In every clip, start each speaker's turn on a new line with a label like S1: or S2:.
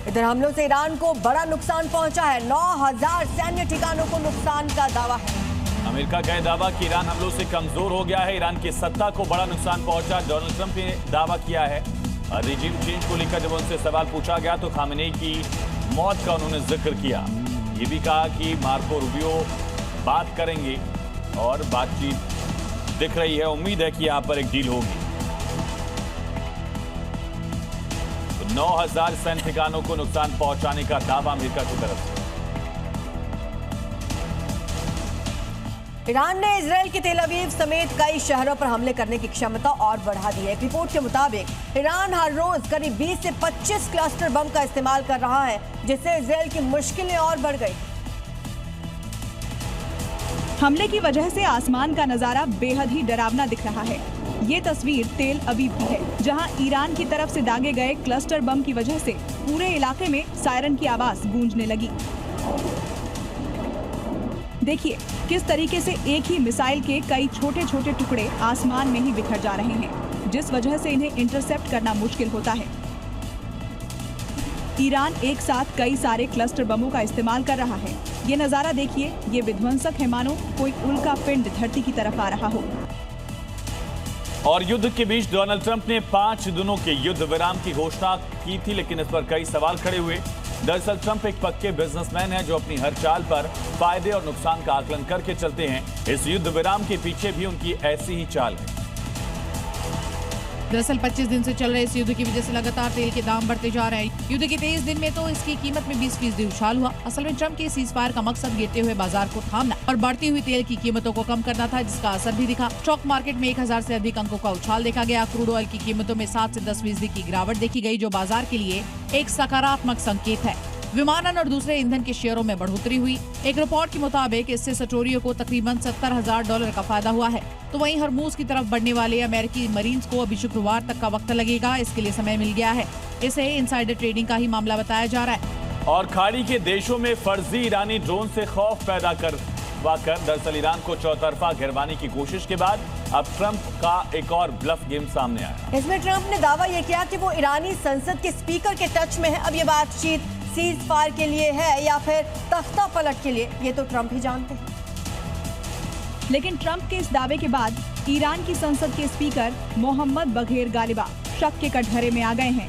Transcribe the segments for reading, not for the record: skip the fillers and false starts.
S1: इधर हमलों से ईरान को बड़ा नुकसान पहुंचा है। 9,000 सैन्य ठिकानों को नुकसान का दावा है।
S2: अमेरिका का दावा कि ईरान हमलों से कमजोर हो गया है। ईरान की सत्ता को बड़ा नुकसान पहुंचा। डोनाल्ड ट्रंप ने दावा किया है। रिजीम चेंज को लेकर जब उनसे सवाल पूछा गया तो खामेनेई की मौत का उन्होंने जिक्र किया। ये भी कहा कि मार्को रूबियो बात करेंगे और बातचीत दिख रही है। उम्मीद है कि यहां पर एक डील होगी। 9,000 सैन्य ठिकानों को नुकसान पहुंचाने का दावा अमेरिका की तरफ से।
S1: ईरान ने इजराइल के तेल अवीव समेत कई शहरों पर हमले करने की क्षमता और बढ़ा दी है। एक रिपोर्ट के मुताबिक ईरान हर रोज करीब 20 से 25 क्लस्टर बम का इस्तेमाल कर रहा है, जिससे इजराइल की मुश्किलें और बढ़ गई।
S3: हमले की वजह से आसमान का नजारा बेहद ही डरावना दिख रहा है। ये तस्वीर तेल अवीव की है, जहां ईरान की तरफ से दागे गए क्लस्टर बम की वजह से पूरे इलाके में सायरन की आवाज गूंजने लगी। देखिए किस तरीके से एक ही मिसाइल के कई छोटे छोटे टुकड़े आसमान में ही बिखर जा रहे हैं, जिस वजह से इन्हें इंटरसेप्ट करना मुश्किल होता है। ईरान एक साथ कई सारे क्लस्टर बमों का इस्तेमाल कर रहा है। ये नजारा देखिए, ये विध्वंसक है मानो कोई उल्का पिंड धरती की तरफ आ रहा हो।
S2: और युद्ध के बीच डोनाल्ड ट्रंप ने 5 दिनों के युद्ध विराम की घोषणा की थी, लेकिन इस पर कई सवाल खड़े हुए। दरअसल ट्रंप एक पक्के बिजनेसमैन हैं जो अपनी हर चाल पर फायदे और नुकसान का आकलन करके चलते हैं। इस युद्ध विराम के पीछे भी उनकी ऐसी ही चाल है।
S4: दरअसल 25 दिन से चल रहे इस युद्ध की वजह से लगातार तेल के दाम बढ़ते जा रहे हैं। युद्ध के 23 दिन में तो इसकी कीमत में 20% उछाल हुआ। असल में ट्रंप के सीज़फायर का मकसद गिरते हुए बाजार को थामना और बढ़ती हुई तेल की कीमतों को कम करना था, जिसका असर भी दिखा। स्टॉक मार्केट में 1000 से अधिक अंकों का उछाल देखा गया। क्रूड ऑयल की कीमतों में 7 से 10% की गिरावट देखी गई, जो बाजार के लिए एक सकारात्मक संकेत है। विमानन और दूसरे ईंधन के शेयरों में बढ़ोतरी हुई। एक रिपोर्ट के मुताबिक इससे सटोरियों को तकरीबन $70,000 का फायदा हुआ है। तो वहीं हरमूज की तरफ बढ़ने वाले अमेरिकी मरीन्स को अभी शुक्रवार तक का वक्त लगेगा। इसके लिए समय मिल गया है। इसे इनसाइडर ट्रेडिंग का ही मामला बताया जा रहा है।
S2: और खाड़ी के देशों में फर्जी ईरानी ड्रोन से खौफ पैदा करवाकर दरअसल ईरान को चौतरफा गिरवाने की कोशिश के बाद अब ट्रंप का एक और ब्लफ गेम सामने आया।
S1: इसमें ट्रंप ने दावा यह किया कि वो ईरानी संसद के स्पीकर के टच में है। अब ये बातचीत सीज फायर के लिए है या फिर तख्ता पलट के लिए, ये तो ट्रंप ही जानते हैं।
S3: लेकिन ट्रंप के इस दावे के बाद ईरान की संसद के स्पीकर मोहम्मद बघेर गालिबाफ शक के कटघरे में आ गए हैं।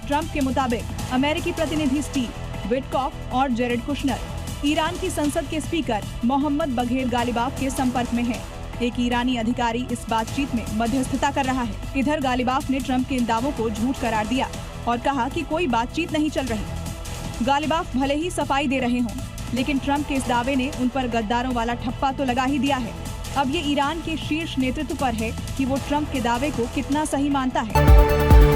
S3: ट्रंप के मुताबिक अमेरिकी प्रतिनिधि स्टीव विटकॉफ और जेरेड कुशनर ईरान की संसद के स्पीकर मोहम्मद बघेर गालिबाफ के संपर्क में हैं। एक ईरानी अधिकारी इस बातचीत में मध्यस्थता कर रहा है। इधर गालिबाफ ने ट्रंप के इन दावों को झूठ करार दिया और कहा कि कोई बातचीत नहीं चल रही। गालिबाफ भले ही सफाई दे रहे हों, लेकिन ट्रंप के इस दावे ने उन पर गद्दारों वाला ठप्पा तो लगा ही दिया है। अब ये ईरान के शीर्ष नेतृत्व पर है कि वो ट्रंप के दावे को कितना सही मानता है।